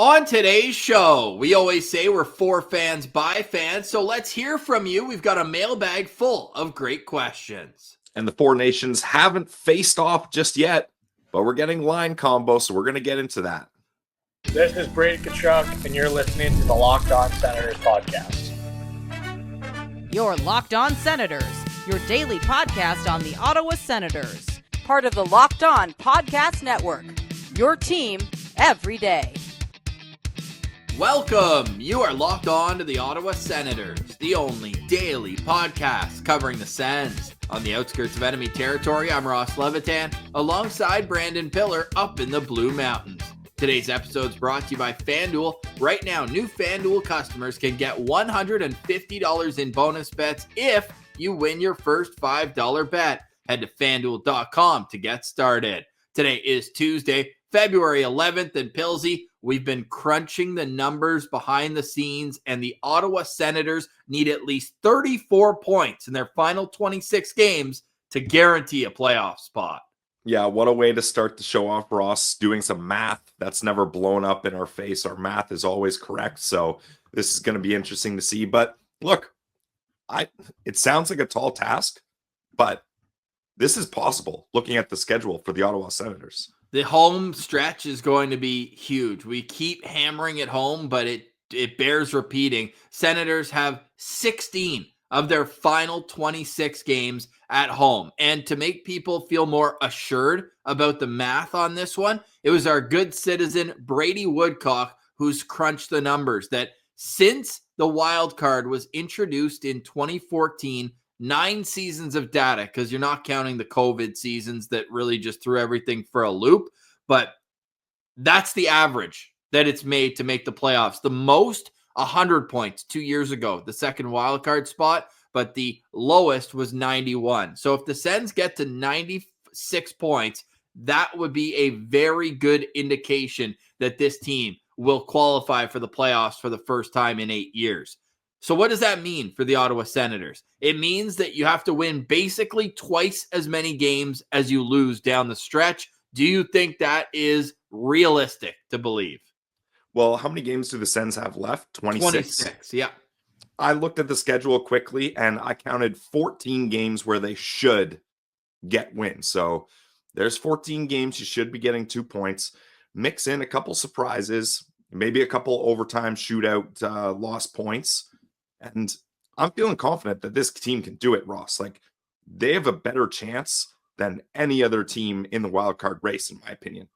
On today's show, we always say we're for fans by fans, so let's hear from you. We've got a mailbag full of great questions. And the four nations haven't faced off just yet, but we're getting line combo, so we're going to get into that. This is Brady Tkachuk, and you're listening to the Locked On Senators podcast. You're Locked On Senators, your daily podcast on the Ottawa Senators. Part of the Locked On Podcast Network, your team every day. Welcome! You are locked on to the Ottawa Senators, the only daily podcast covering the Sens. On the outskirts of enemy territory, I'm Ross Levitan, alongside Brandon Piller up in the Blue Mountains. Today's episode is brought to you by FanDuel. Right now, new FanDuel customers can get $150 in bonus bets if you win your first $5 bet. Head to FanDuel.com to get started. Today is Tuesday, February 11th, and Pilsy, we've been crunching the numbers behind the scenes, and the Ottawa Senators need at least 34 points in their final 26 games to guarantee a playoff spot. Yeah, what a way to start the show off, Ross, doing some math. That's never blown up in our face. Our math is always correct, so this is going to be interesting to see. But look, it sounds like a tall task, but this is possible looking at the schedule for the Ottawa Senators. The home stretch is going to be huge. We keep hammering it home, but it bears repeating. Senators have 16 of their final 26 games at home. And to make people feel more assured about the math on this one, it was our good citizen Brady Woodcock who's crunched the numbers that since the wild card was introduced in 2014, 9 seasons of data, because you're not counting the COVID seasons that really just threw everything for a loop. But that's the average that it's made to make the playoffs. The most, 100 points 2 years ago, the second wildcard spot, but the lowest was 91. So if the Sens get to 96 points, that would be a very good indication that this team will qualify for the playoffs for the first time in 8 years. So what does that mean for the Ottawa Senators? It means that you have to win basically twice as many games as you lose down the stretch. Do you think that is realistic to believe? Well, how many games do the Sens have left? 26, yeah. I looked at the schedule quickly, and I counted 14 games where they should get wins. So there's 14 games you should be getting 2 points. Mix in a couple surprises, maybe a couple overtime shootout lost points. And I'm feeling confident that this team can do it, Ross. Like, they have a better chance than any other team in the wild card race, in my opinion.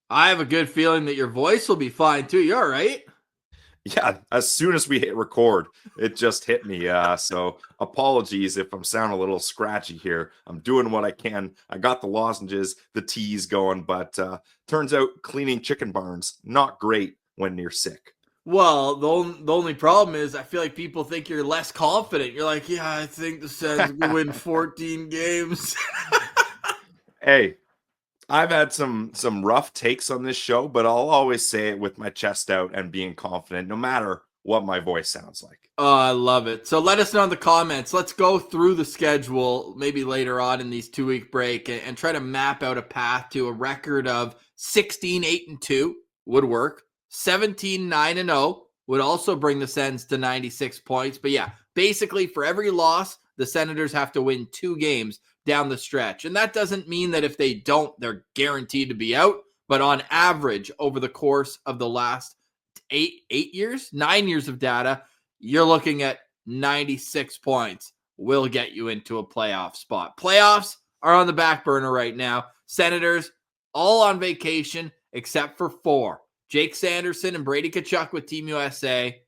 I have a good feeling that your voice will be fine too. You all right? Yeah, as soon as we hit record, it just hit me. So apologies if I'm sounding a little scratchy here. I'm doing what I can. I got the lozenges, the teas going, but turns out cleaning chicken barns, not great when you're sick. Well, the only problem is I feel like people think you're less confident. You're like, yeah, I think the Sens will win 14 games. Hey, I've had some rough takes on this show, but I'll always say it with my chest out and being confident, no matter what my voice sounds like. Oh, I love it. So let us know in the comments. Let's go through the schedule maybe later on in these 2-week break and try to map out a path to a record of 16-8-2 would work. 17-9-0 would also bring the Sens to 96 points. But yeah, basically for every loss, the Senators have to win 2 games down the stretch. And that doesn't mean that if they don't, they're guaranteed to be out. But on average, over the course of the last 9 years of data, you're looking at 96 points will get you into a playoff spot. Playoffs are on the back burner right now. Senators all on vacation except for 4. Jake Sanderson and Brady Tkachuk with Team USA,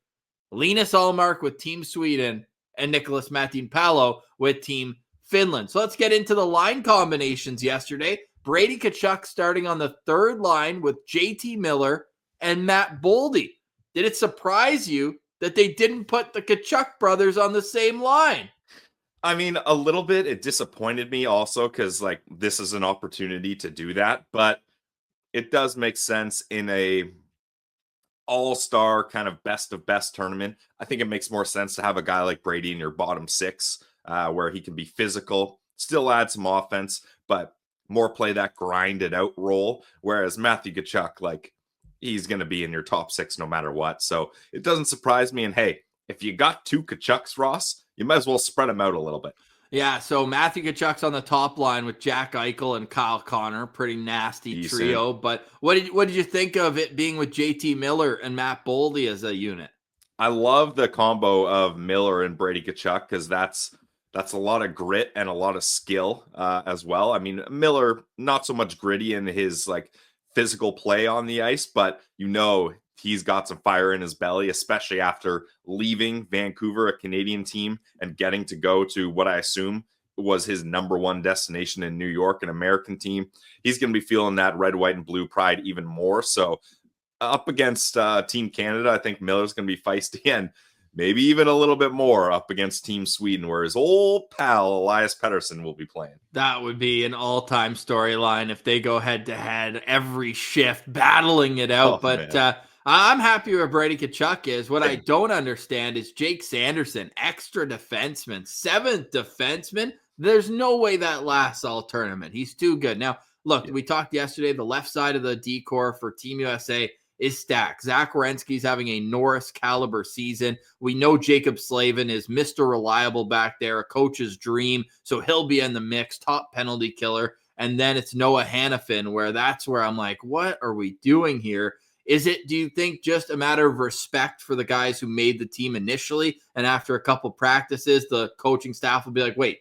Linus Ullmark with Team Sweden, and Nicholas Matinpalo with Team Finland. So let's get into the line combinations yesterday. Brady Tkachuk starting on the third line with JT Miller and Matt Boldy. Did it surprise you that they didn't put the Tkachuk brothers on the same line? I mean, a little bit. It disappointed me also because, like, this is an opportunity to do that. But it does make sense in a all-star kind of best of best tournament. I think it makes more sense to have a guy like Brady in your bottom 6 where he can be physical, still add some offense, but more play that grinded out role. Whereas Matthew Tkachuk, like, he's going to be in your top 6 no matter what. So it doesn't surprise me. And hey, if you got 2 Tkachuks, Ross, you might as well spread them out a little bit. Yeah, so Matthew Tkachuk's on the top line with Jack Eichel and Kyle Connor. Pretty nasty trio. But what did you think of it being with JT Miller and Matt Boldy as a unit? I love the combo of Miller and Brady Tkachuk because that's a lot of grit and a lot of skill as well. I mean, Miller, not so much gritty in his like physical play on the ice, but he's got some fire in his belly, especially after leaving Vancouver, a Canadian team, and getting to go to what I assume was his number one destination in New York, an American team. He's going to be feeling that red, white, and blue pride even more. So up against Team Canada, I think Miller's going to be feisty, and maybe even a little bit more up against Team Sweden, where his old pal Elias Pettersson will be playing. That would be an all-time storyline if they go head-to-head every shift, battling it out. I'm happy where Brady Tkachuk is. What I don't understand is Jake Sanderson, extra defenseman, 7th defenseman. There's no way that lasts all tournament. He's too good. Now, look, we talked yesterday, the left side of the D-core for Team USA is stacked. Zach Werenski's having a Norris caliber season. We know Jacob Slavin is Mr. Reliable back there, a coach's dream. So he'll be in the mix, top penalty killer. And then it's Noah Hannafin, that's where I'm like, what are we doing here? Do you think just a matter of respect for the guys who made the team initially, and after a couple practices, the coaching staff will be like, wait,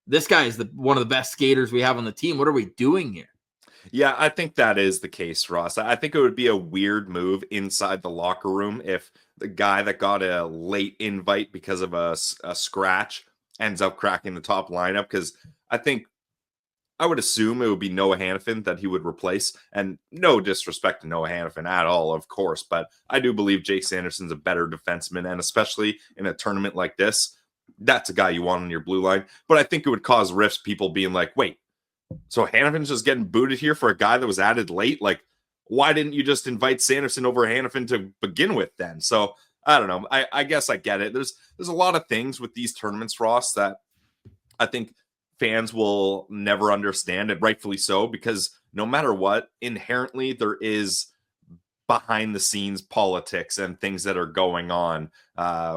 this guy is one of the best skaters we have on the team. What are we doing here? Yeah, I think that is the case, Ross. I think it would be a weird move inside the locker room if the guy that got a late invite because of a scratch ends up cracking the top lineup, because I would assume it would be Noah Hannafin that he would replace. And no disrespect to Noah Hannafin at all, of course, but I do believe Jake Sanderson's a better defenseman, and especially in a tournament like this, that's a guy you want on your blue line. But I think it would cause rifts, people being like, wait, so Hannafin's just getting booted here for a guy that was added late? Like, why didn't you just invite Sanderson over Hannafin to begin with then? So I don't know. I guess I get it. There's a lot of things with these tournaments, Ross, that I think fans will never understand, and rightfully so, because no matter what, inherently there is behind the scenes politics and things that are going on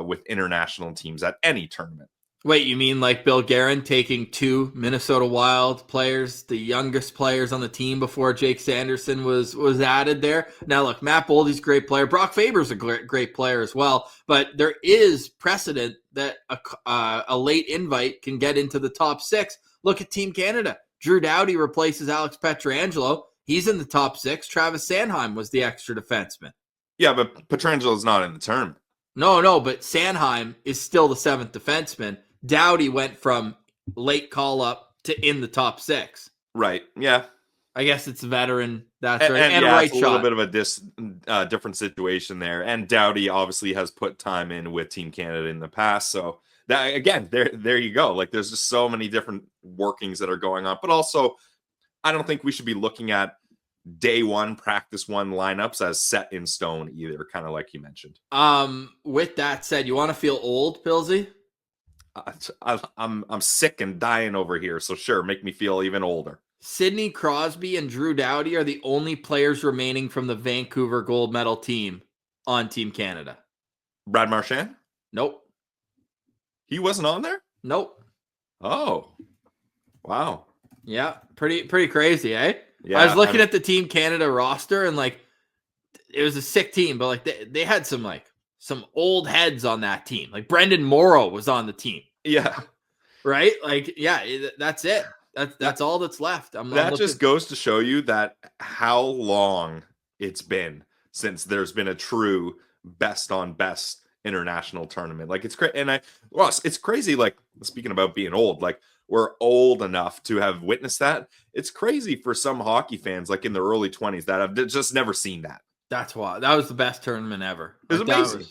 with international teams at any tournament. Wait, you mean like Bill Guerin taking 2 Minnesota Wild players, the youngest players on the team before Jake Sanderson was added there? Now, look, Matt Boldy's a great player. Brock Faber's a great player as well. But there is precedent that a late invite can get into the top 6. Look at Team Canada. Drew Doughty replaces Alex Pietrangelo. He's in the top 6. Travis Sanheim was the extra defenseman. Yeah, but Pietrangelo's not in the tournament. No, but Sanheim is still the 7th defenseman. Doughty went from late call up to in the top 6. Right. Yeah. I guess it's a veteran. That's right. And right, it's a little bit of a different situation there. And Doughty obviously has put time in with Team Canada in the past. So that, again, there you go. Like, there's just so many different workings that are going on. But also, I don't think we should be looking at day one, practice one lineups as set in stone either, kind of like you mentioned. With that said, you want to feel old, Pilsy? I'm sick and dying over here, so sure, make me feel even older. Sidney Crosby and Drew Doughty are the only players remaining from the Vancouver gold medal team on Team Canada. Brad Marchand? Nope. He wasn't on there? Nope. Oh, wow. Yeah, pretty crazy, eh? Yeah, I was looking at the Team Canada roster, and like, it was a sick team, but like they had some old heads on that team. Like Brendan Morrow was on the team. Yeah. Right? Like, yeah, that's it. That's all that's left. That just goes to show you that how long it's been since there's been a true best on best international tournament. Like, it's great. And Ross, it's crazy. Like, speaking about being old, like, we're old enough to have witnessed that. It's crazy for some hockey fans, like in their early 20s, that have just never seen that. That's why. That was the best tournament ever. It was amazing.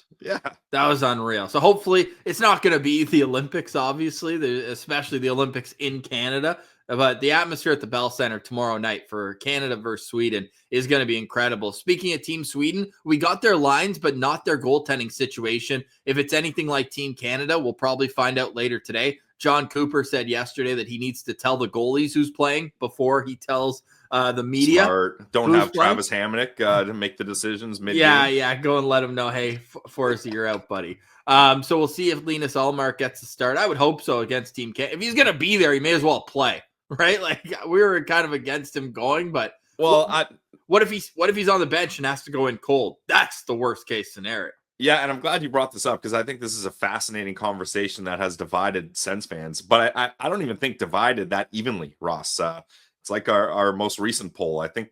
That was unreal. So hopefully it's not going to be the Olympics, obviously, especially the Olympics in Canada. But the atmosphere at the Bell Center tomorrow night for Canada versus Sweden is going to be incredible. Speaking of Team Sweden, we got their lines, but not their goaltending situation. If it's anything like Team Canada, we'll probably find out later today. John Cooper said yesterday that he needs to tell the goalies who's playing before he tells the media. Smart. Don't Who's have Travis Hamonic to make the decisions mid-game. Yeah. Go and let him know, hey, Forsey, you're out, buddy. So we'll see if Linus Ullmark gets the start. I would hope so against Team Canada. If he's going to be there, he may as well play, right? Like, we were kind of against him going, but what if he's on the bench and has to go in cold? That's the worst case scenario. Yeah, and I'm glad you brought this up because I think this is a fascinating conversation that has divided Sens fans, but I don't even think divided that evenly, Ross. It's like our most recent poll. I think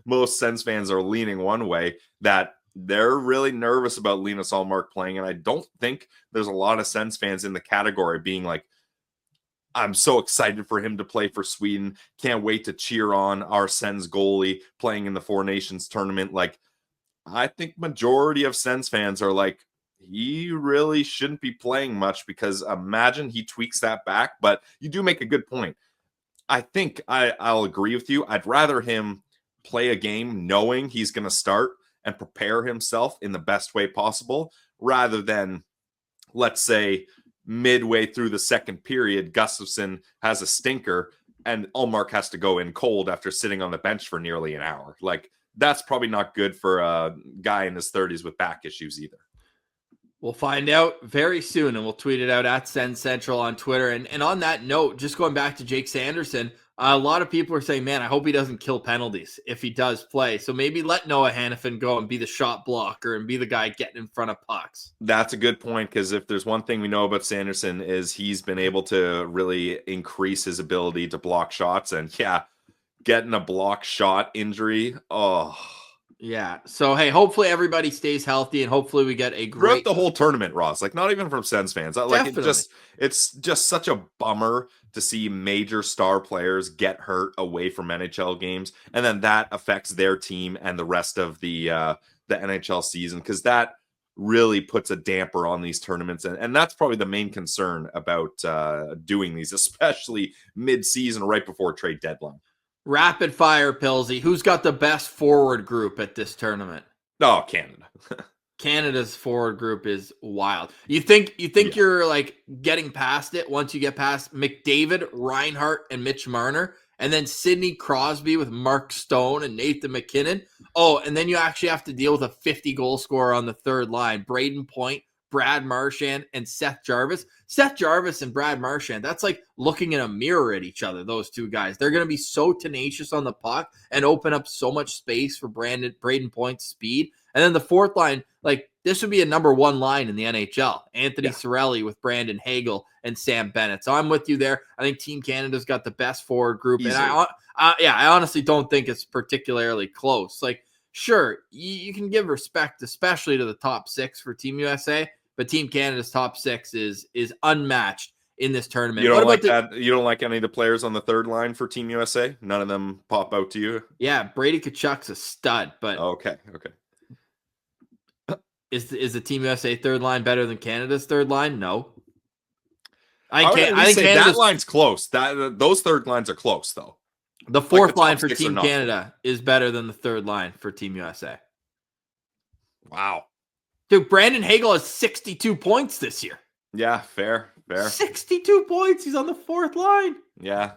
most Sens fans are leaning one way, that they're really nervous about Linus Ullmark playing, and I don't think there's a lot of Sens fans in the category being like, I'm so excited for him to play for Sweden. Can't wait to cheer on our Sens goalie playing in the Four Nations tournament. Like, I think majority of Sens fans are like, he really shouldn't be playing much, because imagine he tweaks that back. But you do make a good point. I think I'll agree with you. I'd rather him play a game knowing he's going to start and prepare himself in the best way possible, rather than, let's say, midway through the second period, Gustafsson has a stinker and Ullmark has to go in cold after sitting on the bench for nearly an hour. Like, that's probably not good for a guy in his 30s with back issues either. We'll find out very soon, and we'll tweet it out at Sens Central on Twitter. And on that note, just going back to Jake Sanderson, a lot of people are saying, man, I hope he doesn't kill penalties if he does play. So maybe let Noah Hannafin go and be the shot blocker and be the guy getting in front of pucks. That's a good point, because if there's one thing we know about Sanderson is he's been able to really increase his ability to block shots. And yeah, getting a block shot injury, yeah. So, hey, hopefully everybody stays healthy, and hopefully we get a great... Throughout the whole tournament, Ross, like, not even from Sens fans. Like, it's just such a bummer to see major star players get hurt away from NHL games, and then that affects their team and the rest of the NHL season, because that really puts a damper on these tournaments. And that's probably the main concern about doing these, especially mid-season, right before trade deadline. Rapid fire, Pilsy. Who's got the best forward group at this tournament? Oh, Canada. Canada's forward group is wild. You think you're like getting past it once you get past McDavid, Reinhart, and Mitch Marner, and then Sidney Crosby with Mark Stone and Nathan McKinnon. Oh, and then you actually have to deal with a 50-goal scorer on the third line, Braden Point, Brad Marchand, and Seth Jarvis. Seth Jarvis and Brad Marchand, that's like looking in a mirror at each other, those two guys. They're going to be so tenacious on the puck and open up so much space for Braden Point's speed. And then the fourth line, like, this would be a number one line in the NHL. Anthony Cirelli with Brandon Hagel and Sam Bennett. So I'm with you there. I think Team Canada's got the best forward group. Easily. And I honestly don't think it's particularly close. Like, sure, you can give respect, especially to the top six for Team USA, but Team Canada's top six is unmatched in this tournament. You don't like that? You don't like any of the players on the third line for Team USA? None of them pop out to you? Yeah, Brady Tkachuk's a stud, but okay. Is the Team USA third line better than Canada's third line? No. I think that line's close. Those third lines are close, though. The fourth line for Team Canada is better than the third line for Team USA. Wow. Dude, Brandon Hagel has 62 points this year. Yeah, fair. 62 points. He's on the fourth line. Yeah.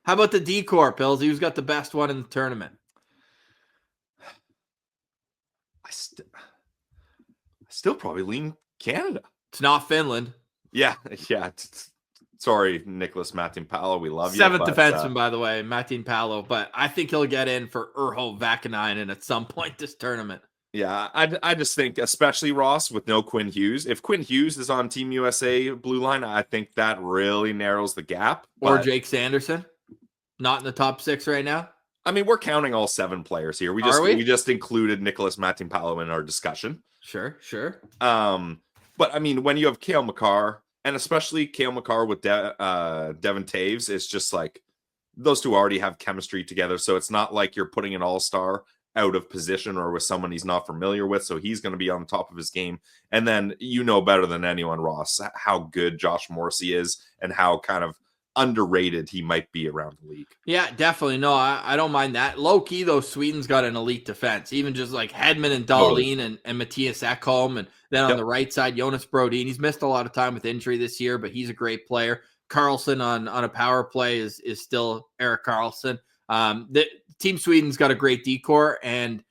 How about the D-Corps, Pills? Who's got the best one in the tournament? I still probably lean Canada. It's not Finland. Yeah. Sorry, Nicholas Matinpalo. We love you. Seventh defenseman, by the way, Matinpalo. But I think he'll get in for Urho Vakanainen at some point this tournament. Yeah, I just think, especially Ross, with no Quinn Hughes. If Quinn Hughes is on Team USA blue line, I think that really narrows the gap. Or Jake Sanderson, not in the top six right now. I mean, we're counting all seven players here. We just included Nicholas Matinpalo in our discussion. Sure. But I mean, when you have Cale Makar, and especially Cale Makar with Devin Taves, it's just like those two already have chemistry together. So it's not like you're putting an all-star out of position or with someone he's not familiar with. So he's going to be on top of his game. And then you know better than anyone, Ross, how good Josh Morrissey is and how kind of underrated he might be around the league. Yeah, definitely. No, I don't mind that. Low key, though, Sweden's got an elite defense. Even just like Hedman and Dahlin and Matthias Ekholm. And then on the right side, Jonas Brodin. He's missed a lot of time with injury this year, but he's a great player. Carlson on a power play is still Erik Karlsson. Team Sweden's got a great decor and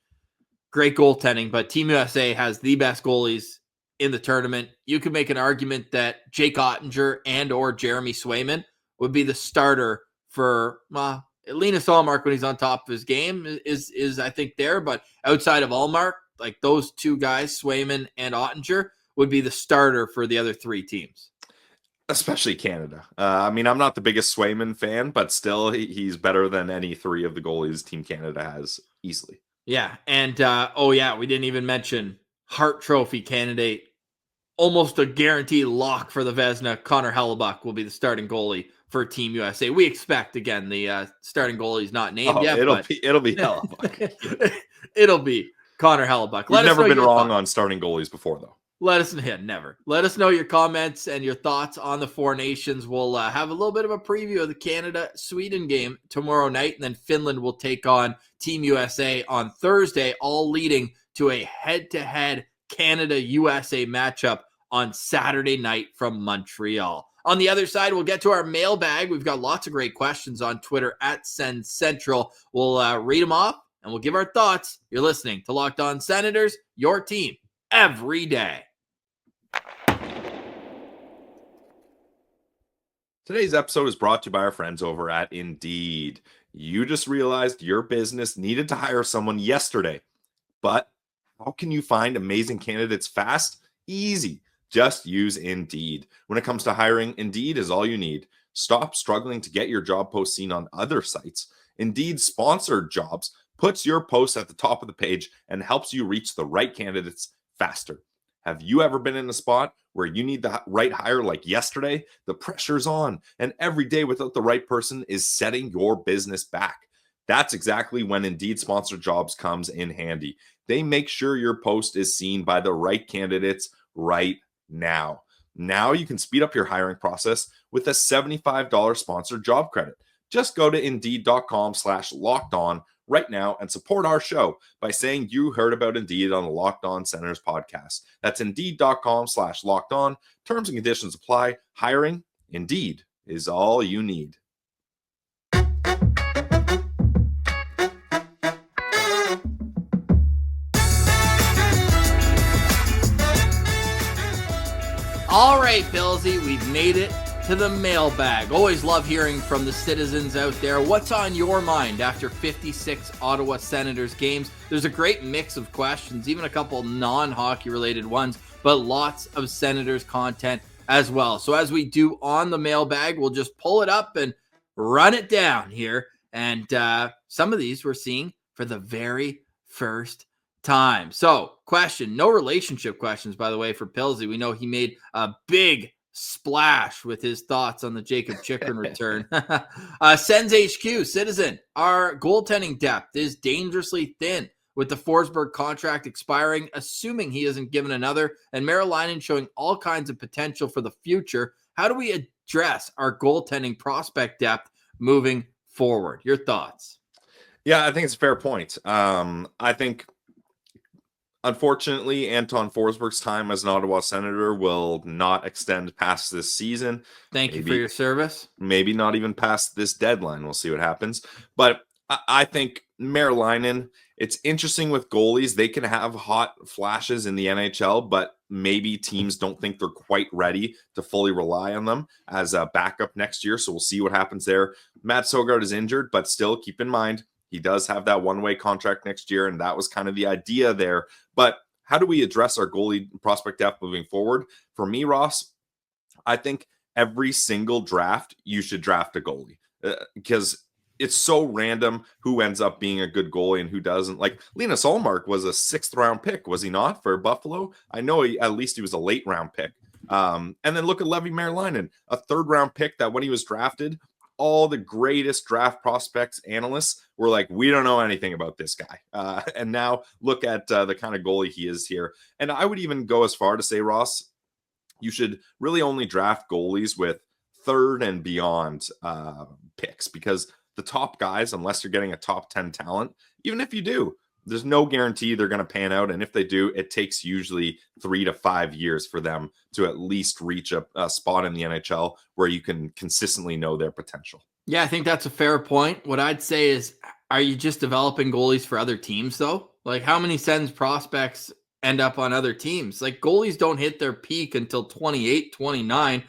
great goaltending, but Team USA has the best goalies in the tournament. You could make an argument that Jake Ottinger and or Jeremy Swayman would be the starter for Linus Ullmark when he's on top of his game is I think there, but outside of Ullmark, like those two guys, Swayman and Ottinger, would be the starter for the other three teams. Especially Canada. I mean, I'm not the biggest Swayman fan, but still, he's better than any three of the goalies Team Canada has easily. Yeah, and we didn't even mention Hart Trophy candidate, almost a guaranteed lock for the Vezina. Connor Hellebuck will be the starting goalie for Team USA. We expect, again, the starting goalie is not named yet. It'll be Hellebuck. It'll be Connor Hellebuck. You've never been wrong on starting goalies before, though. Let us know your comments and your thoughts on the Four Nations. We'll have a little bit of a preview of the Canada-Sweden game tomorrow night, and then Finland will take on Team USA on Thursday, all leading to a head-to-head Canada-USA matchup on Saturday night from Montreal. On the other side, we'll get to our mailbag. We've got lots of great questions on Twitter at Sens Central. We'll read them off, and we'll give our thoughts. You're listening to Locked On Senators, your team every day. Today's episode is brought to you by our friends over at Indeed. You just realized your business needed to hire someone yesterday, but how can you find amazing candidates fast? Easy. Just use Indeed. When it comes to hiring, Indeed is all you need. Stop struggling to get your job post seen on other sites. Indeed sponsored jobs puts your post at the top of the page and helps you reach the right candidates faster. Have you ever been in a spot where you need the right hire like yesterday? The pressure's on, and every day without the right person is setting your business back. That's exactly when Indeed sponsored jobs comes in handy. They make sure your post is seen by the right candidates right now. Now you can speed up your hiring process with a $75 sponsored job credit. Just go to Indeed.com/lockedon right now and support our show by saying you heard about Indeed on the Locked On Senators podcast. That's Indeed.com/lockedon. Terms and conditions apply. Hiring, Indeed, is all you need. All right, Billsy, we've made it to the mailbag. Always love hearing from the citizens out there. What's on your mind after 56 Ottawa Senators games? There's a great mix of questions, even a couple non-hockey related ones, but lots of Senators content as well. So as we do on the mailbag, we'll just pull it up and run it down here. And some of these we're seeing for the very first time. So question, no relationship questions, by the way, for Pilsy. We know he made a big splash with his thoughts on the Jacob Chychrun return. Sens HQ, citizen, our goaltending depth is dangerously thin with the Forsberg contract expiring, assuming he isn't given another, and Mailbag showing all kinds of potential for the future. How do we address our goaltending prospect depth moving forward? Your thoughts? Yeah, I think it's a fair point. I think, unfortunately, Anton Forsberg's time as an Ottawa Senator will not extend past this season. Thank you for your service. Maybe not even past this deadline. We'll see what happens. But I think Mailbag, it's interesting with goalies. They can have hot flashes in the NHL, but maybe teams don't think they're quite ready to fully rely on them as a backup next year. So we'll see what happens there. Matt Sogard is injured, but still keep in mind, he does have that one-way contract next year, and that was kind of the idea there. But how do we address our goalie prospect depth moving forward? For me, Ross, I think every single draft, you should draft a goalie because it's so random who ends up being a good goalie and who doesn't. Like Linus Ullmark was a 6th-round pick, was he not, for Buffalo? I know at least he was a late-round pick. And then look at Levi Mailbag, a 3rd-round pick that when he was drafted, all the greatest draft prospects analysts were like, we don't know anything about this guy. And now look at the kind of goalie he is here. And I would even go as far to say, Ross, you should really only draft goalies with 3rd and beyond picks, because the top guys, unless you're getting a top 10 talent, even if you do, there's no guarantee they're going to pan out. And if they do, it takes usually 3 to 5 years for them to at least reach a spot in the NHL where you can consistently know their potential. Yeah, I think that's a fair point. What I'd say is Are you just developing goalies for other teams, though? Like, how many Sens prospects end up on other teams? Like, goalies don't hit their peak until 28, 29.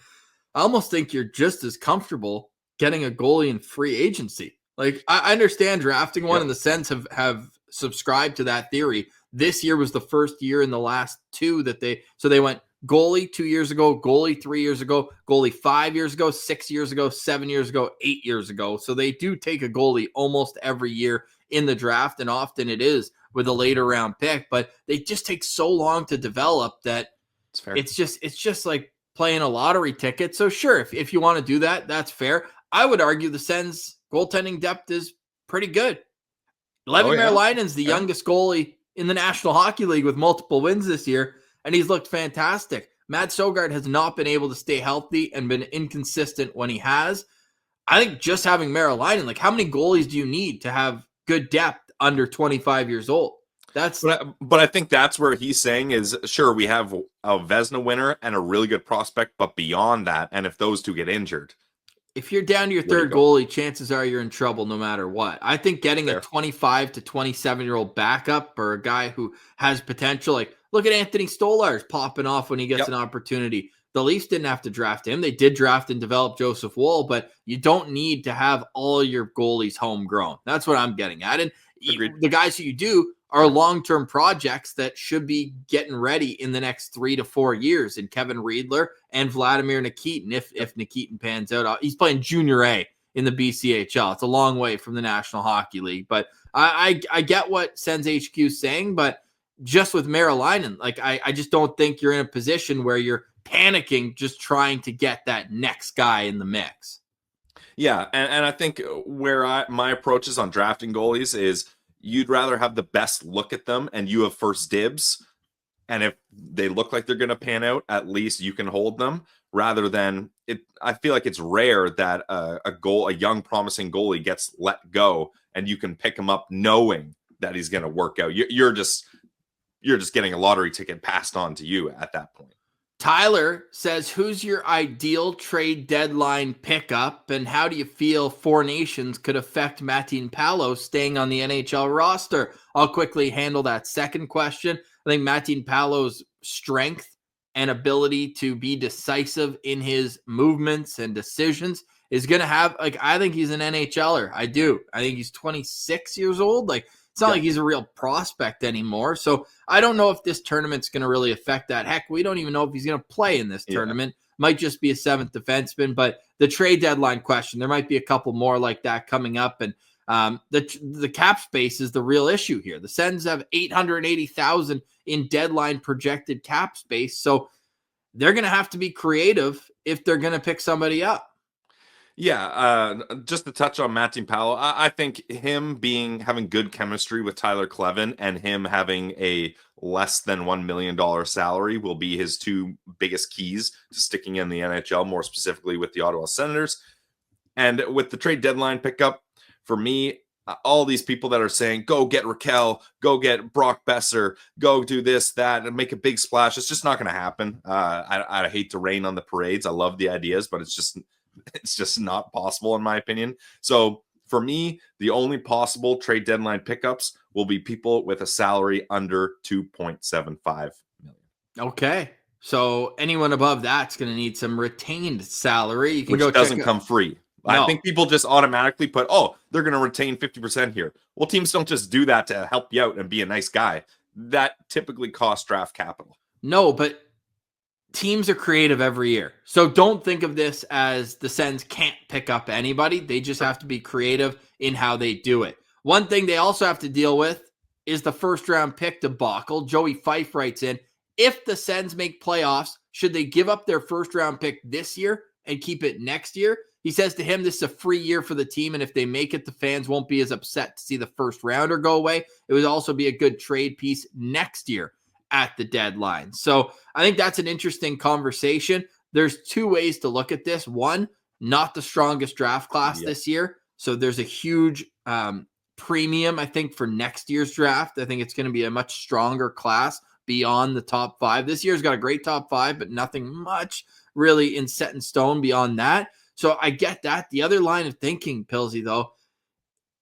I almost think you're just as comfortable getting a goalie in free agency. Like, I understand drafting one, and the Sens have subscribed to that theory. This year was the first year in the last two that they went goalie 2 years ago, goalie 3 years ago, goalie 5 years ago, 6 years ago, 7 years ago, 8 years ago. So they do take a goalie almost every year in the draft, and often it is with a later round pick, but they just take so long to develop that it's just like playing a lottery ticket. So sure, if you want to do that, that's fair. I would argue the Sens goaltending depth is pretty good. Mailbagin's the youngest goalie in the National Hockey League with multiple wins this year, and he's looked fantastic. Matt Sogard has not been able to stay healthy and been inconsistent when he has. I think just having Mailbagen, like, how many goalies do you need to have good depth under 25 years old? But I think that's where he's saying is, sure, we have a Vezina winner and a really good prospect, but beyond that, and if those two get injured, if you're down to your third goalie, chances are you're in trouble no matter what. I think getting a 25 to 27-year-old backup or a guy who has potential, like, look at Anthony Stolarz popping off when he gets an opportunity. The Leafs didn't have to draft him. They did draft and develop Joseph Woll, but you don't need to have all your goalies homegrown. That's what I'm getting at. And the guys who you do are long-term projects that should be getting ready in the next 3 to 4 years. And Kevin Riedler and Vladimir Nikitin, if Nikitin pans out, he's playing Junior A in the BCHL. It's a long way from the National Hockey League. But I get what Sens HQ is saying, but just with Mailbagen, like, I just don't think you're in a position where you're panicking just trying to get that next guy in the mix. Yeah, and I think where my approach is on drafting goalies is you'd rather have the best look at them and you have first dibs. And if they look like they're going to pan out, at least you can hold them rather than it. I feel like it's rare that a young promising goalie gets let go and you can pick him up knowing that he's going to work out. You're just getting a lottery ticket passed on to you at that point. Tyler says, who's your ideal trade deadline pickup, and how do you feel Four Nations could affect Matin Palo staying on the NHL roster? I'll quickly handle that second question. I think Matin Palo's strength and ability to be decisive in his movements and decisions is going to have, like, I think he's an NHLer. I do. I think he's 26 years old. Like, it's not like he's a real prospect anymore. So I don't know if this tournament's going to really affect that. Heck, we don't even know if he's going to play in this tournament. Might just be a seventh defenseman. But the trade deadline question, there might be a couple more like that coming up. And the cap space is the real issue here. The Sens have $880,000 in deadline projected cap space. So they're going to have to be creative if they're going to pick somebody up. Yeah, just to touch on Matin Palo, I think him having good chemistry with Tyler Kleven and him having a less than $1 million salary will be his two biggest keys to sticking in the NHL, more specifically with the Ottawa Senators. And with the trade deadline pickup, for me, all these people that are saying, go get Raquel, go get Brock Besser, go do this, that, and make a big splash, it's just not going to happen. I hate to rain on the parades. I love the ideas, but it's just not possible in my opinion. So for me, the only possible trade deadline pickups will be people with a salary under $2.75 million. Okay. So anyone above that's going to need some retained salary. You can Which go doesn't come free. No. I think people just automatically put, they're going to retain 50% here. Well, teams don't just do that to help you out and be a nice guy. That typically costs draft capital. No, but teams are creative every year. So don't think of this as the Sens can't pick up anybody. They just have to be creative in how they do it. One thing they also have to deal with is the first round pick debacle. Joey Fife writes in, if the Sens make playoffs, should they give up their first round pick this year and keep it next year? He says to him, this is a free year for the team, and if they make it, the fans won't be as upset to see the first rounder go away. It would also be a good trade piece next year at the deadline. So I think that's an interesting conversation. There's two ways to look at this. One, not the strongest draft class this year. So there's a huge premium, I think, for next year's draft. I think it's going to be a much stronger class beyond the top five. This year's got a great top five, but nothing much really set in stone beyond that. So I get that. The other line of thinking, Pilsy, though,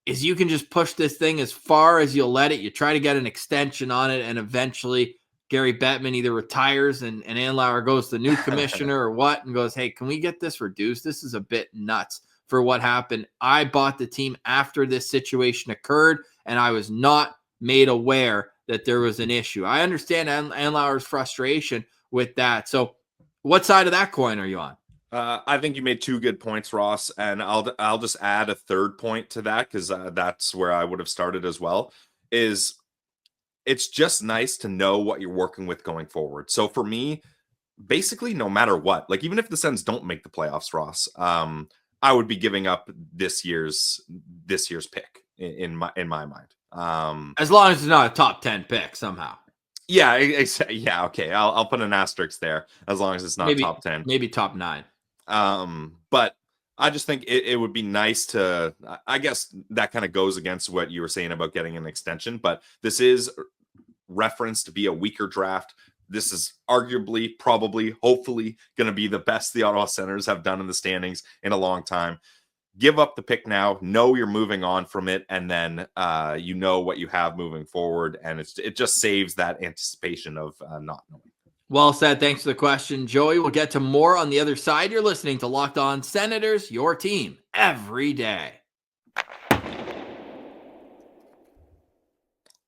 is you can just push this thing as far as you'll let it. You try to get an extension on it, and eventually Gary Bettman either retires and Andlauer goes to the new commissioner or what, and goes, hey, can we get this reduced? This is a bit nuts for what happened. I bought the team after this situation occurred, and I was not made aware that there was an issue. I understand Andlauer's frustration with that. So what side of that coin are you on? I think you made two good points, Ross, and I'll just add a third point to that, because that's where I would have started as well. Is it's just nice to know what you're working with going forward. So for me, basically, no matter what, like even if the Sens don't make the playoffs, Ross, I would be giving up this year's pick in my mind. As long as it's not a top 10 pick somehow. Yeah, yeah, okay. I'll put an asterisk there as long as it's not top 10. Maybe top 9. But I just think it would be nice to, I guess that kind of goes against what you were saying about getting an extension, but this is referenced to be a weaker draft. This is arguably, probably, hopefully going to be the best the Ottawa Senators have done in the standings in a long time. Give up the pick now, know you're moving on from it, and then you know what you have moving forward, and it just saves that anticipation of not knowing. Well said. Thanks for the question, Joey. We'll get to more on the other side. You're listening to Locked On Senators, your team every day.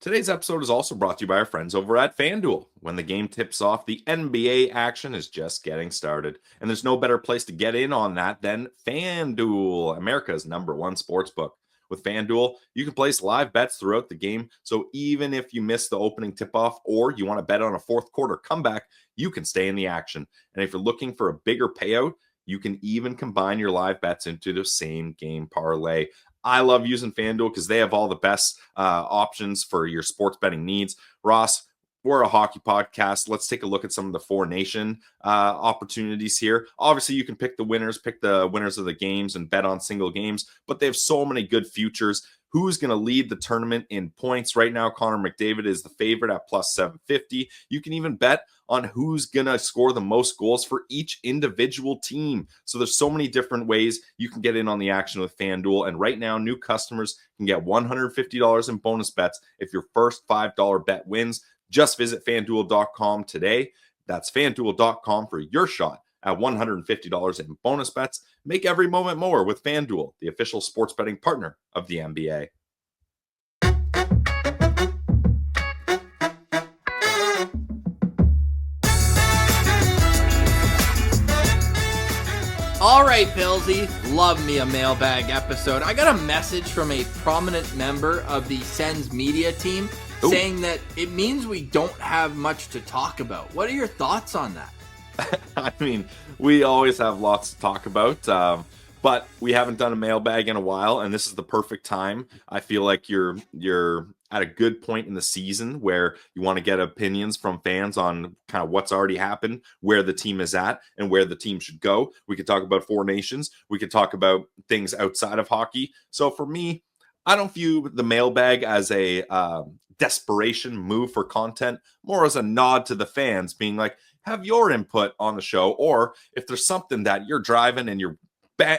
Today's episode is also brought to you by our friends over at FanDuel. When the game tips off, the NBA action is just getting started. And there's no better place to get in on that than FanDuel, America's #1 sportsbook. With FanDuel, you can place live bets throughout the game, so even if you miss the opening tip-off or you want to bet on a fourth quarter comeback, you can stay in the action. And if you're looking for a bigger payout, you can even combine your live bets into the same game parlay. I love using FanDuel because they have all the best options for your sports betting needs. Ross, we're a hockey podcast. Let's take a look at some of the Four Nation opportunities here. Obviously, you can pick the winners of the games and bet on single games, but they have so many good futures. Who's going to lead the tournament in points? Right now, Connor McDavid is the favorite at plus 750. You can even bet on who's going to score the most goals for each individual team. So there's so many different ways you can get in on the action with FanDuel. And right now, new customers can get $150 in bonus bets if your first $5 bet wins. Just visit FanDuel.com today. That's FanDuel.com for your shot at $150 in bonus bets. Make every moment more with FanDuel, the official sports betting partner of the NBA. All right, Pillsy, love me a mailbag episode. I got a message from a prominent member of the Sens media team saying that it means we don't have much to talk about. What are your thoughts on that? I mean, we always have lots to talk about, but we haven't done a mailbag in a while, and this is the perfect time. I feel like you're at a good point in the season where you want to get opinions from fans on kind of what's already happened, where the team is at, and where the team should go. We could talk about Four Nations. We could talk about things outside of hockey. So for me, I don't view the mailbag as a desperation move for content, more as a nod to the fans being like, have your input on the show, or if there's something that you're driving and you're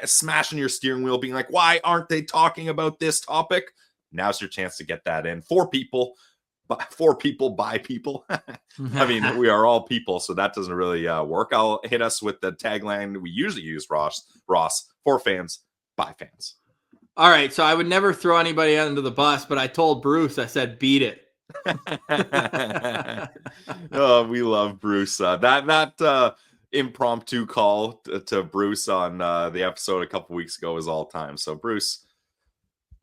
smashing your steering wheel being like, why aren't they talking about this topic? Now's your chance to get that in. For people, by people. I mean, we are all people, so that doesn't really work. I'll hit us with the tagline we usually use, Ross, for fans, by fans. All right, so I would never throw anybody under the bus, but I told Bruce, I said, beat it. Oh, we love Bruce. That impromptu call to Bruce on the episode a couple weeks ago is all time. So Bruce,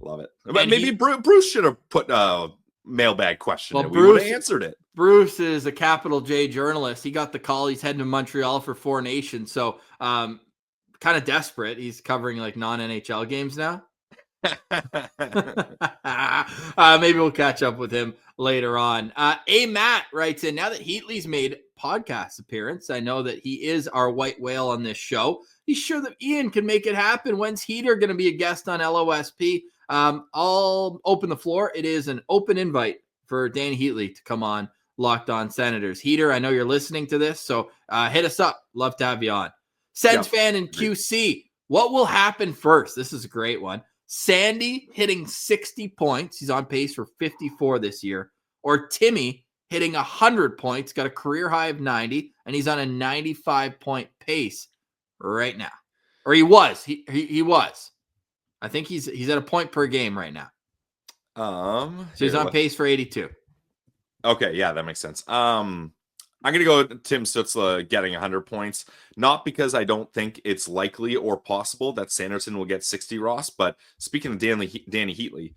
love it. But maybe Bruce should have put a mailbag question. Well, and Bruce, we would have answered it. Bruce is a capital J journalist. He got the call. He's heading to Montreal for Four Nations. So kind of desperate. He's covering like non-NHL games now. Maybe we'll catch up with him later on. Matt writes in, now that Heatley's made podcast appearance, I know that he is our white whale on this show. He's sure that Ian can make it happen. When's Heater going to be a guest on LOSP? I'll open the floor. It is an open invite for Dan Heatley to come on Locked On Senators. Heater, I know you're listening to this, so hit us up. Love to have you on. Sens fan in QC, what will happen first? This is a great one. Sandy hitting 60 points. He's on pace for 54 this year. Or Timmy hitting 100 points, got a career high of 90, and he's on a 95-point pace right now. Or he was. He was. I think he's at a point per game right now. So he's on pace for 82. Okay, yeah, that makes sense. I'm going to go with Tim Stützle getting 100 points, not because I don't think it's likely or possible that Sanderson will get 60, Ross, but speaking of Danny Heatley,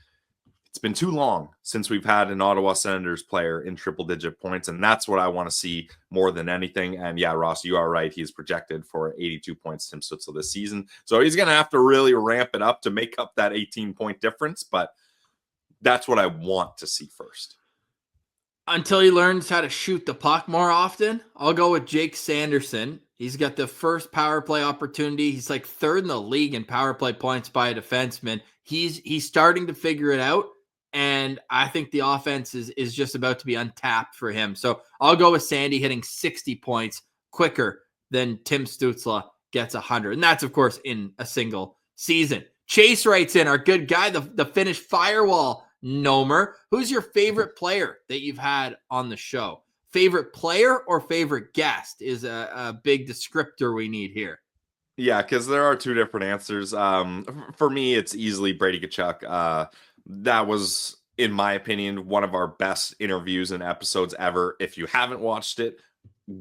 it's been too long since we've had an Ottawa Senators player in triple-digit points, and that's what I want to see more than anything. And yeah, Ross, you are right. He's projected for 82 points, Tim Stützle, this season. So he's going to have to really ramp it up to make up that 18-point difference, but that's what I want to see first. Until he learns how to shoot the puck more often, I'll go with Jake Sanderson. He's got the first power play opportunity. He's like third in the league in power play points by a defenseman. He's starting to figure it out, and I think the offense is just about to be untapped for him. So I'll go with Sandy hitting 60 points quicker than Tim Stützle gets 100. And that's, of course, in a single season. Chase writes in, our good guy, the Finnish firewall, Nomer. Who's your favorite player that you've had on the show? Favorite player or favorite guest is a big descriptor we need here. Yeah, because there are two different answers. For me, it's easily Brady Tkachuk. That was, in my opinion, one of our best interviews and episodes ever. If you haven't watched it,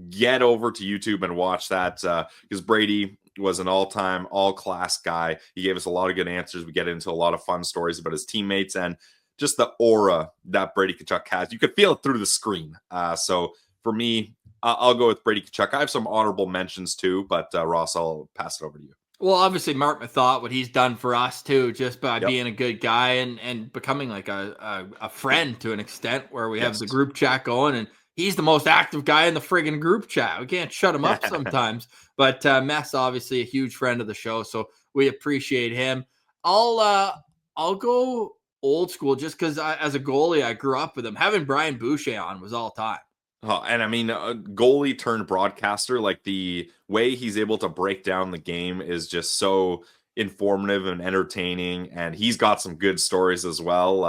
get over to YouTube and watch that, because Brady was an all-time, all-class guy. He gave us a lot of good answers. We get into a lot of fun stories about his teammates and just the aura that Brady Tkachuk has. You could feel it through the screen. So for me, I'll go with Brady Tkachuk. I have some honorable mentions too, but Ross, I'll pass it over to you. Well, obviously, Mark Mathot, what he's done for us too, just by being a good guy and becoming like a friend to an extent, where we have the group chat going, and he's the most active guy in the friggin' group chat. We can't shut him up sometimes. But Mess, obviously, a huge friend of the show, so we appreciate him. I'll go old school just because as a goalie, I grew up with him. Having Brian Boucher on was all time. Oh, and I mean, goalie turned broadcaster, like the way he's able to break down the game is just so informative and entertaining. And he's got some good stories as well.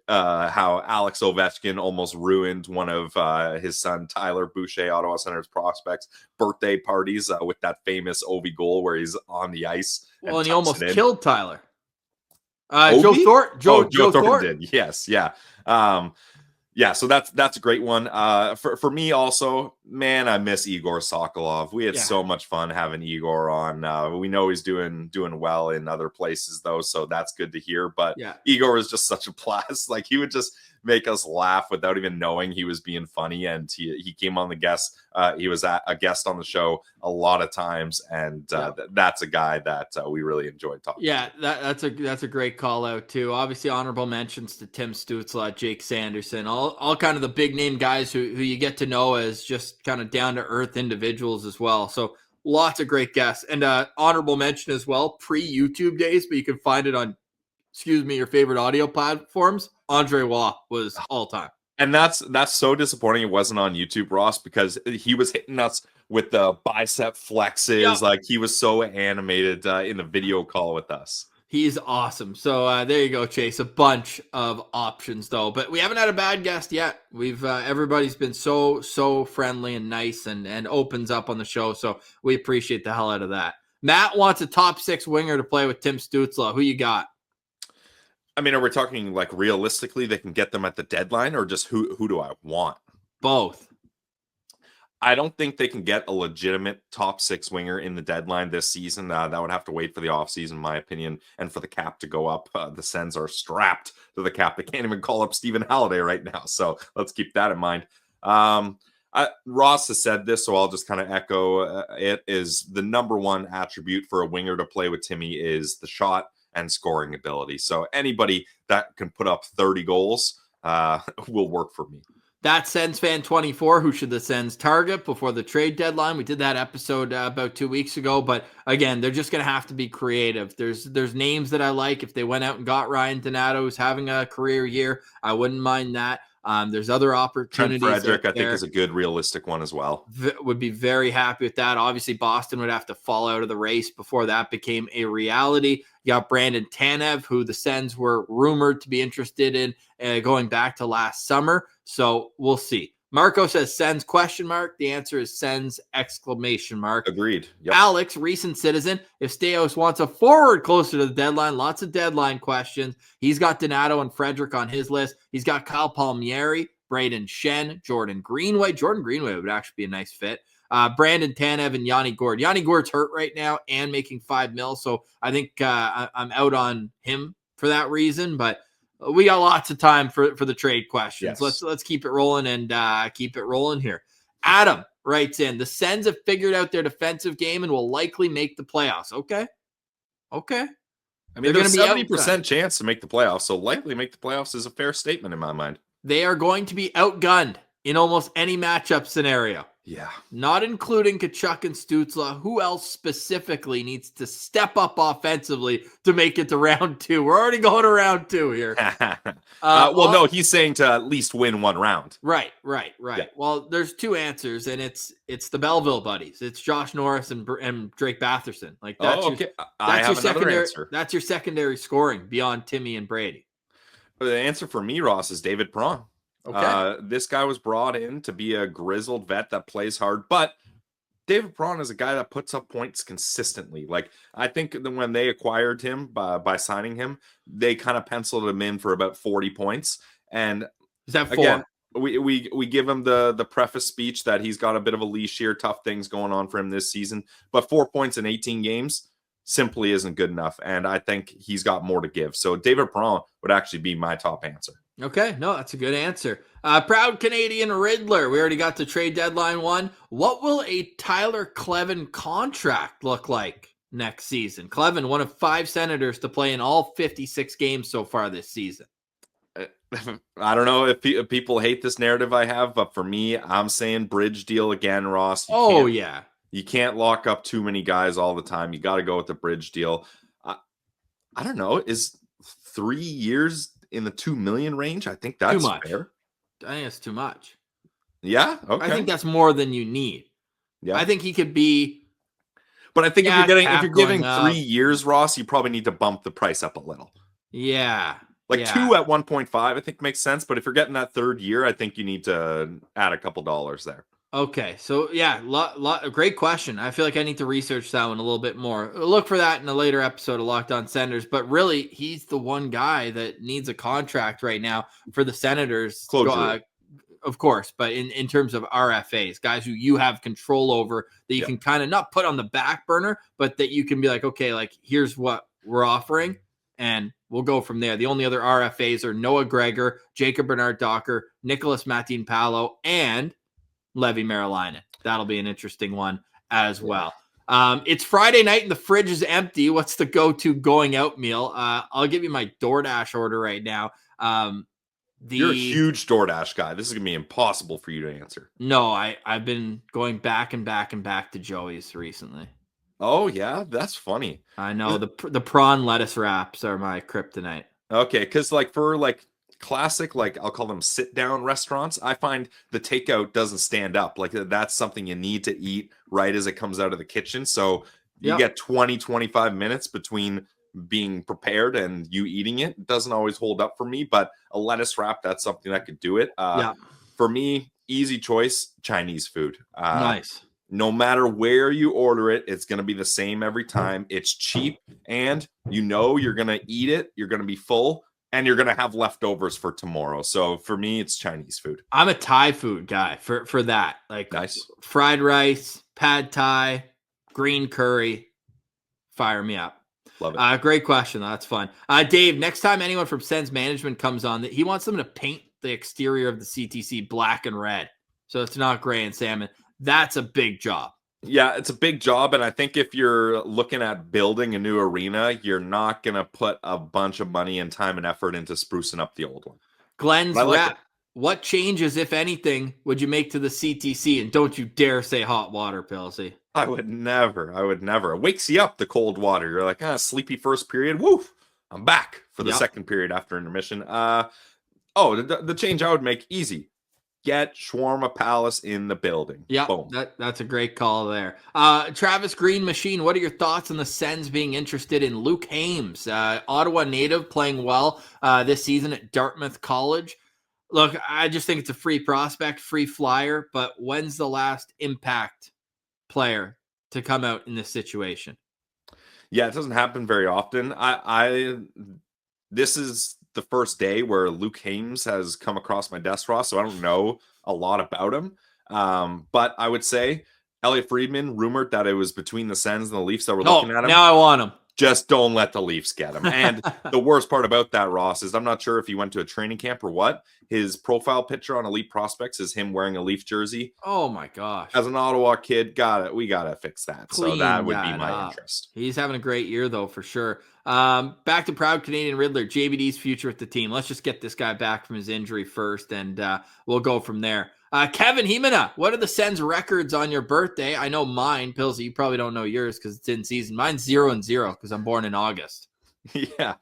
How Alex Ovechkin almost ruined one of his son, Tyler Boucher, Ottawa Senators prospects, birthday parties with that famous Ovi goal where he's on the ice. Well, and he almost killed Tyler. Joe Thornton did. Yes. Yeah. Yeah, so that's a great one. For me also, man, I miss Igor Sokolov. We had so much fun having Igor on. We know he's doing well in other places though, so that's good to hear. But Igor is just such a blast. Like, he would just make us laugh without even knowing he was being funny. And he came on the guest. He was a guest on the show a lot of times, and that's a guy that we really enjoyed talking. Yeah, that's a great call out too. Obviously, honorable mentions to Tim Stützle, Jake Sanderson, all kind of the big name guys who you get to know as just kind of down to earth individuals as well. So lots of great guests, and honorable mention as well, pre-YouTube days, but you can find it on, your favorite audio platforms. Andre Waugh was all time. And that's so disappointing it wasn't on YouTube, Ross, because he was hitting us with the bicep flexes. Like, he was so animated in the video call with us. He's awesome. So there you go, Chase. A bunch of options though, but we haven't had a bad guest yet. We've everybody's been so friendly and nice and opens up on the show. So we appreciate the hell out of that. Matt wants a top 6 winger to play with Tim Stützle. Who you got? I mean, are we talking like realistically they can get them at the deadline, or just who do I want? Both. I don't think they can get a legitimate top 6 winger in the deadline this season. That would have to wait for the offseason, in my opinion, and for the cap to go up. The Sens are strapped to the cap. They can't even call up Stephen Halliday right now, so let's keep that in mind. Ross has said this, so I'll just kind of echo it, is the number one attribute for a winger to play with Timmy is the shot and scoring ability. So anybody that can put up 30 goals will work for me. That's Sens fan 24. Who should the Sens target before the trade deadline? We did that episode about 2 weeks ago, but again, they're just going to have to be creative. There's names that I like. If they went out and got Ryan Donato, who's having a career year, I wouldn't mind that. There's other Trent opportunities. Frederick, I think, is a good realistic one as well. Would be very happy with that. Obviously, Boston would have to fall out of the race before that became a reality. You got Brandon Tanev, who the Sens were rumored to be interested in going back to last summer. So we'll see. Marco says Sens ? The answer is Sens ! Agreed. Yep. Alex, recent citizen. If Staios wants a forward closer to the deadline, lots of deadline questions. He's got Donato and Frederick on his list. He's got Kyle Palmieri, Braden Shen, Jordan Greenway. Jordan Greenway would actually be a nice fit. Brandon Tanev and Yanni Gourde. Yanni Gourde's hurt right now and making $5 million. So I think I'm out on him for that reason, but we got lots of time for the trade questions. Yes. Let's keep it rolling and keep it rolling here. Adam writes in, the Sens have figured out their defensive game and will likely make the playoffs. Okay. I mean, there's a 70% chance to make the playoffs, so likely make the playoffs is a fair statement in my mind. They are going to be outgunned in almost any matchup scenario. Yeah. Not including Tkachuk and Stützle. Who else specifically needs to step up offensively to make it to round 2? We're already going to round 2 here. No, he's saying to at least win one round. Right. Yeah. Well, there's two answers, and it's the Belleville buddies. It's Josh Norris and Drake Batherson. Like that's okay. That's your secondary answer. That's your secondary scoring beyond Timmy and Brady. The answer for me, Ross, is David Perron. Okay. This guy was brought in to be a grizzled vet that plays hard, but David Perron is a guy that puts up points consistently. Like, I think that when they acquired him by signing him, they kind of penciled him in for about 40 points. And Is that 4? again, we give him the preface speech that he's got a bit of a leash here, tough things going on for him this season, but 4 points in 18 games simply isn't good enough. And I think he's got more to give. So David Perron would actually be my top answer. Okay, no, that's a good answer. Proud Canadian Riddler. We already got the trade deadline one. What will a Tyler Kleven contract look like next season? Kleven, one of 5 Senators to play in all 56 games so far this season. I don't know if people hate this narrative I have, but for me, I'm saying bridge deal again, Ross. Yeah. You can't lock up too many guys all the time. You got to go with the bridge deal. I don't know. Is 3 years in the $2 million range? I think that's too much. fair. I think it's too much. Yeah. Okay. I think that's more than you need. Yeah. I think he could be. But I think if you're giving up. 3 years, Ross, you probably need to bump the price up a little. Yeah. Like 2 at 1.5, I think makes sense. But if you're getting that third year, I think you need to add a couple dollars there. Okay, so yeah, great question. I feel like I need to research that one a little bit more. Look for that in a later episode of Locked On Senators. But really, he's the one guy that needs a contract right now for the Senators. Of course, but in terms of RFAs, guys who you have control over that you can kind of not put on the back burner, but that you can be like, okay, like here's what we're offering, and we'll go from there. The only other RFAs are Noah Gregor, Jacob Bernard-Docker, Nicholas Matin-Palo, and Levi Marilainen. That'll be an interesting one as well. It's Friday night and the fridge is empty. What's the go-to going out meal? I'll give you my DoorDash order right now. You're a huge DoorDash guy. This is going to be impossible for you to answer. No, I've been going back to Joey's recently. Oh, yeah? That's funny. I know. The prawn lettuce wraps are my kryptonite. Okay, because for classic, I'll call them sit-down restaurants, I find the takeout doesn't stand up. Like, that's something you need to eat right as it comes out of the kitchen. So you get 20, 25 minutes between being prepared and you eating it. It doesn't always hold up for me, but a lettuce wrap, that's something that could do it. For me, easy choice, Chinese food. Nice. No matter where you order it, it's going to be the same every time. It's cheap, and you're going to eat it. You're going to be full, and you're going to have leftovers for tomorrow. So for me, it's Chinese food. I'm a Thai food guy for that. Like nice fried rice, pad Thai, green curry. Fire me up. Love it. Great question. That's fun. Dave, next time anyone from Sens management comes on, he wants them to paint the exterior of the CTC black and red, so it's not gray and salmon. That's a big job. Yeah, it's a big job. And I think if you're looking at building a new arena, you're not going to put a bunch of money and time and effort into sprucing up the old one. Glenn's rap. What changes, if anything, would you make to the CTC? And don't you dare say hot water, Pilsy. I would never. It wakes you up, the cold water. You're like, sleepy first period. Woof. I'm back for the second period after intermission. Oh, the change I would make easy. Get Shawarma Palace in the building. Yeah, Boom. that's a great call there. Travis Green Machine, what are your thoughts on the Sens being interested in Luke Hames, Ottawa native, playing well this season at Dartmouth College? Look, I just think it's a free prospect, free flyer, but when's the last impact player to come out in this situation? Yeah, it doesn't happen very often. This is the first day where Luke Hames has come across my desk, Ross, so I don't know a lot about him. But I would say Elliot Friedman rumored that it was between the Sens and the Leafs that were looking at him. Now I want him. Just don't let the Leafs get him. And the worst part about that, Ross, is I'm not sure if he went to a training camp or what. His profile picture on Elite Prospects is him wearing a Leaf jersey. Oh my gosh. As an Ottawa kid, we got to fix that. Clean so that would be that my up. interest. He's having a great year, though, for sure. Back to Proud Canadian Riddler, JBD's future with the team. Let's just get this guy back from his injury first, and we'll go from there. Kevin Himena, what are the Sens records on your birthday? I know mine, Pilsy. You probably don't know yours because it's in season. Mine's 0-0 because I'm born in August. Yeah.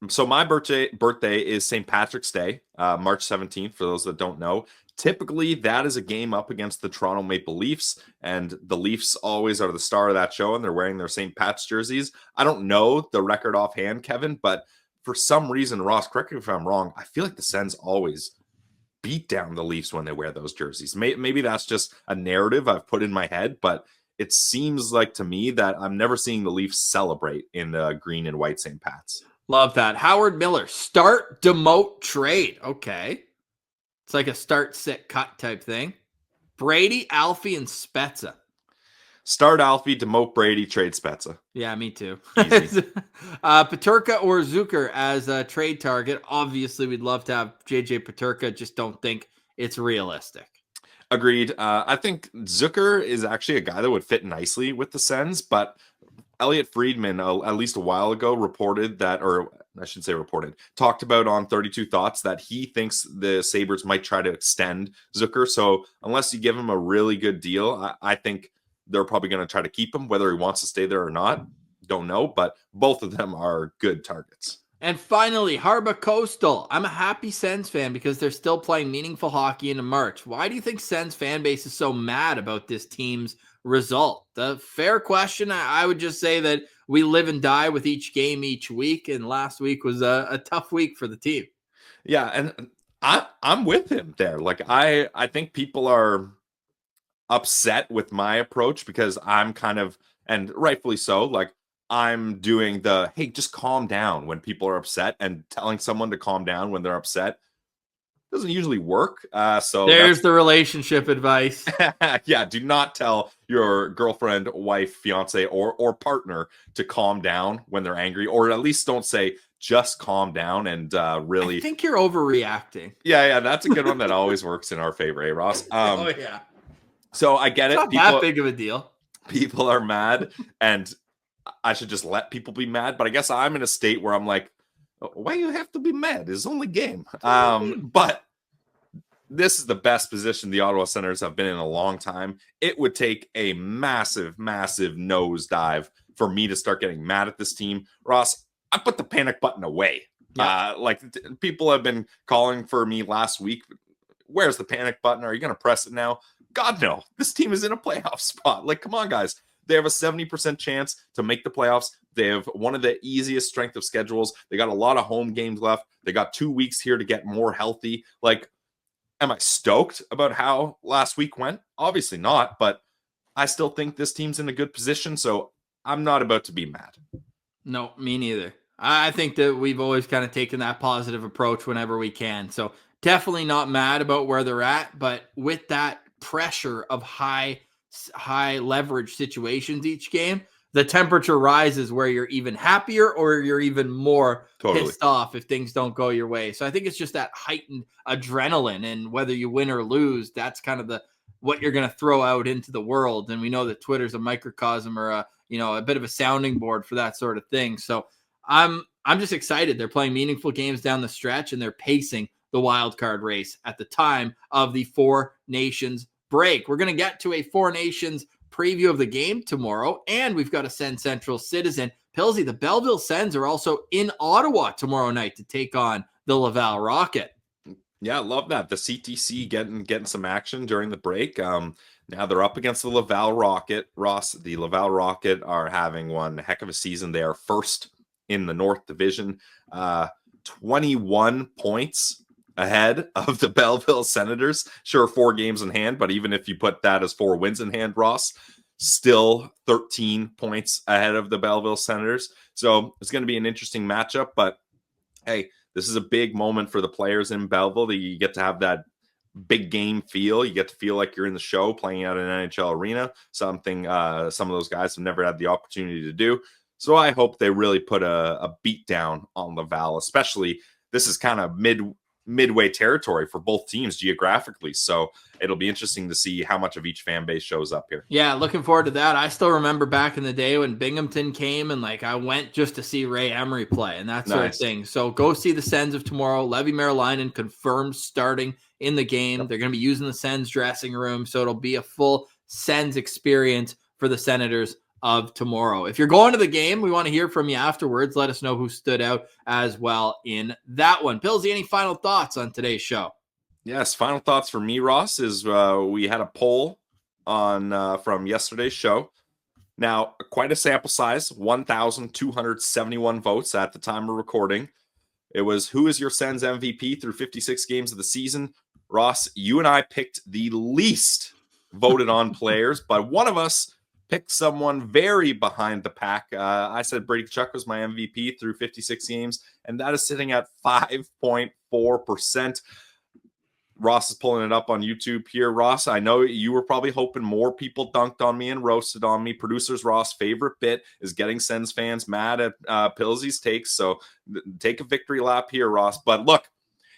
So my birthday is St. Patrick's Day, March 17th, for those that don't know. Typically, that is a game up against the Toronto Maple Leafs, and the Leafs always are the star of that show, and they're wearing their St. Pat's jerseys. I don't know the record offhand, Kevin, but for some reason, Ross, correct me if I'm wrong, I feel like the Sens always beat down the Leafs when they wear those jerseys. Maybe that's just a narrative I've put in my head, but it seems like to me that I'm never seeing the Leafs celebrate in the green and white St. Pat's. Love that. Howard Miller, start, demote, trade. Okay. It's like a start, sit, cut type thing. Brady, Alfie, and Spezza. Start Alfie, demote Brady, trade Spezza. Yeah, me too. Easy. Peterka or Zucker as a trade target. Obviously, we'd love to have JJ Peterka. Just don't think it's realistic. Agreed. I think Zucker is actually a guy that would fit nicely with the Sens, but Elliot Friedman, at least a while ago, reported that, or I should say reported, talked about on 32 Thoughts that he thinks the Sabres might try to extend Zucker. So unless you give him a really good deal, I think they're probably going to try to keep him, whether he wants to stay there or not. Don't know, but both of them are good targets. And finally, Harba Coastal. I'm a happy Sens fan because they're still playing meaningful hockey into March. Why do you think Sens fan base is so mad about this team's result? The fair question. I would just say that we live and die with each game each week, and last week was a tough week for the team. Yeah, and I'm with him there. Like I think people are upset with my approach because I'm kind of, and rightfully so, like I'm doing the, hey, just calm down when people are upset, and telling someone to calm down when they're upset doesn't usually work. So there's the relationship advice. Yeah, do not tell your girlfriend, wife, fiance, or partner to calm down when they're angry, or at least don't say, just calm down and really. I think you're overreacting. Yeah, that's a good one that always works in our favor, eh, Ross? Oh, yeah. So I get it's it. Not that big of a deal. People are mad, and I should just let people be mad. But I guess I'm in a state where I'm like, why you have to be mad? It's only game. But this is the best position the Ottawa Senators have been in a long time. It would take a massive, massive nosedive for me to start getting mad at this team. Ross, I put the panic button away. Yeah. People have been calling for me last week. Where's the panic button? Are you going to press it now? God, no. This team is in a playoff spot. Like, come on, guys. They have a 70% chance to make the playoffs. They have one of the easiest strength of schedules. They got a lot of home games left. They got 2 weeks here to get more healthy. Like, am I stoked about how last week went? Obviously not, but I still think this team's in a good position, so I'm not about to be mad. No, me neither. I think that we've always kind of taken that positive approach whenever we can. So definitely not mad about where they're at, but with that pressure of high leverage situations each game, the temperature rises where you're even happier or you're even more pissed off if things don't go your way. So I think it's just that heightened adrenaline, and whether you win or lose, that's kind of what you're going to throw out into the world. And we know that Twitter's a microcosm or a bit of a sounding board for that sort of thing. So I'm just excited. They're playing meaningful games down the stretch, and they're pacing the wild card race at the time of the Four Nations break. We're going to get to a Four Nations preview of the game tomorrow, and we've got a Sens Central Citizen. Pilsy, the Belleville Sens are also in Ottawa tomorrow night to take on the Laval Rocket. Yeah, I love that. The CTC getting some action during the break. Now they're up against the Laval Rocket. Ross, the Laval Rocket are having one heck of a season. They are first in the North Division, 21 points ahead of the Belleville Senators. Sure, 4 games in hand, but even if you put that as 4 wins in hand, Ross, still 13 points ahead of the Belleville Senators. So it's going to be an interesting matchup, but hey, this is a big moment for the players in Belleville. You get to have that big game feel. You get to feel like you're in the show playing at an NHL arena, something some of those guys have never had the opportunity to do. So I hope they really put a beat down on Laval, especially this is kind of midway territory for both teams geographically. So it'll be interesting to see how much of each fan base shows up here. Yeah, looking forward to that. I still remember back in the day when Binghamton came and I went just to see Ray Emery play and that sort of thing. So go see the Sens of tomorrow. Levi confirmed starting in the game. Yep. They're going to be using the Sens dressing room. So it'll be a full Sens experience for the Senators of tomorrow. If you're going to the game, we want to hear from you afterwards. Let us know who stood out as well in that one. Pillsy, any final thoughts on today's show? Yes, final thoughts for me, Ross, is we had a poll on from yesterday's show. Now, quite a sample size, 1,271 votes at the time of recording. It was, who is your Sens MVP through 56 games of the season? Ross, you and I picked the least voted on players, but one of us picked someone very behind the pack. I said Brady Tkachuk was my MVP through 56 games, and that is sitting at 5.4%. Ross is pulling it up on YouTube here. Ross, I know you were probably hoping more people dunked on me and roasted on me. Producers Ross' favorite bit is getting Sens fans mad at Pillsy's takes. So take a victory lap here, Ross. But look,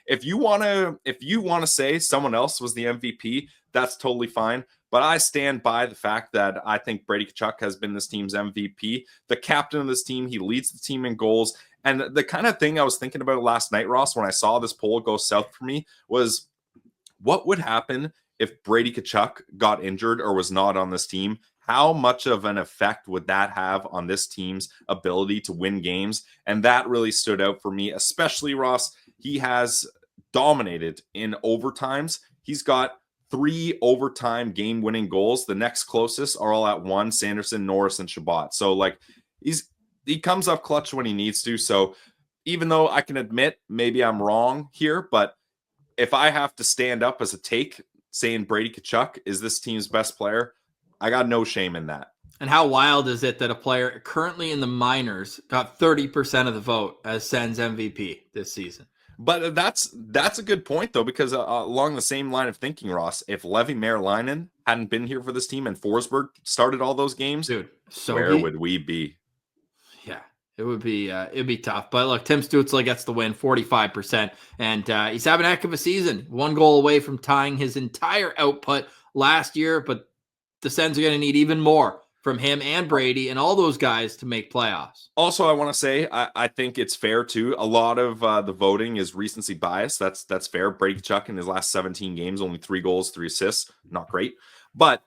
if you want to say someone else was the MVP, that's totally fine. But I stand by the fact that I think Brady Tkachuk has been this team's MVP, the captain of this team. He leads the team in goals. And the kind of thing I was thinking about last night, Ross, when I saw this poll go south for me was, what would happen if Brady Tkachuk got injured or was not on this team? How much of an effect would that have on this team's ability to win games? And that really stood out for me, especially Ross. He has dominated in overtimes. He's got 3 overtime game-winning goals. The next closest are all at 1, Sanderson, Norris, and Shabbat. So, he comes up clutch when he needs to. So, even though I can admit maybe I'm wrong here, but if I have to stand up as a take saying Brady Tkachuk is this team's best player, I got no shame in that. And how wild is it that a player currently in the minors got 30% of the vote as Sens MVP this season? But that's a good point, though, because along the same line of thinking, Ross, if Levi hadn't been here for this team and Forsberg started all those games, dude, where would we be? Yeah, it'd be tough. But look, Tim Stützle gets the win, 45%, and he's having a heck of a season. 1 goal away from tying his entire output last year, but the Sens are going to need even more from him and Brady and all those guys to make playoffs. Also, I want to say, I think it's fair, too. A lot of the voting is recency bias. That's fair. Brady Tkachuk in his last 17 games, only 3 goals, 3 assists. Not great. But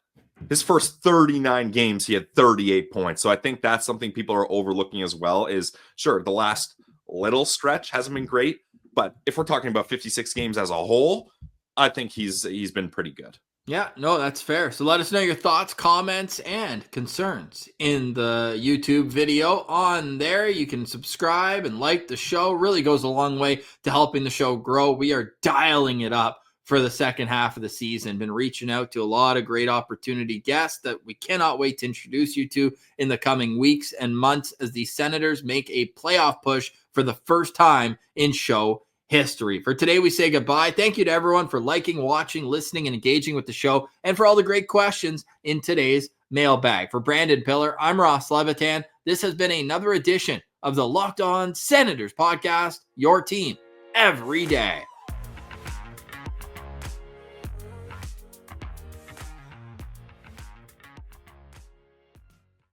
his first 39 games, he had 38 points. So I think that's something people are overlooking as well is, sure, the last little stretch hasn't been great. But if we're talking about 56 games as a whole, I think he's been pretty good. Yeah, no, that's fair. So let us know your thoughts, comments, and concerns in the YouTube video on there. You can subscribe and like the show. Really goes a long way to helping the show grow. We are dialing it up for the second half of the season. Been reaching out to a lot of great opportunity guests that we cannot wait to introduce you to in the coming weeks and months as the Senators make a playoff push for the first time in show history. For today, we say goodbye. Thank you to everyone for liking, watching, listening, and engaging with the show, and for all the great questions in today's mailbag. For Brandon Piller, I'm Ross Levitan. This has been another edition of the Locked On Senators podcast, your team every day.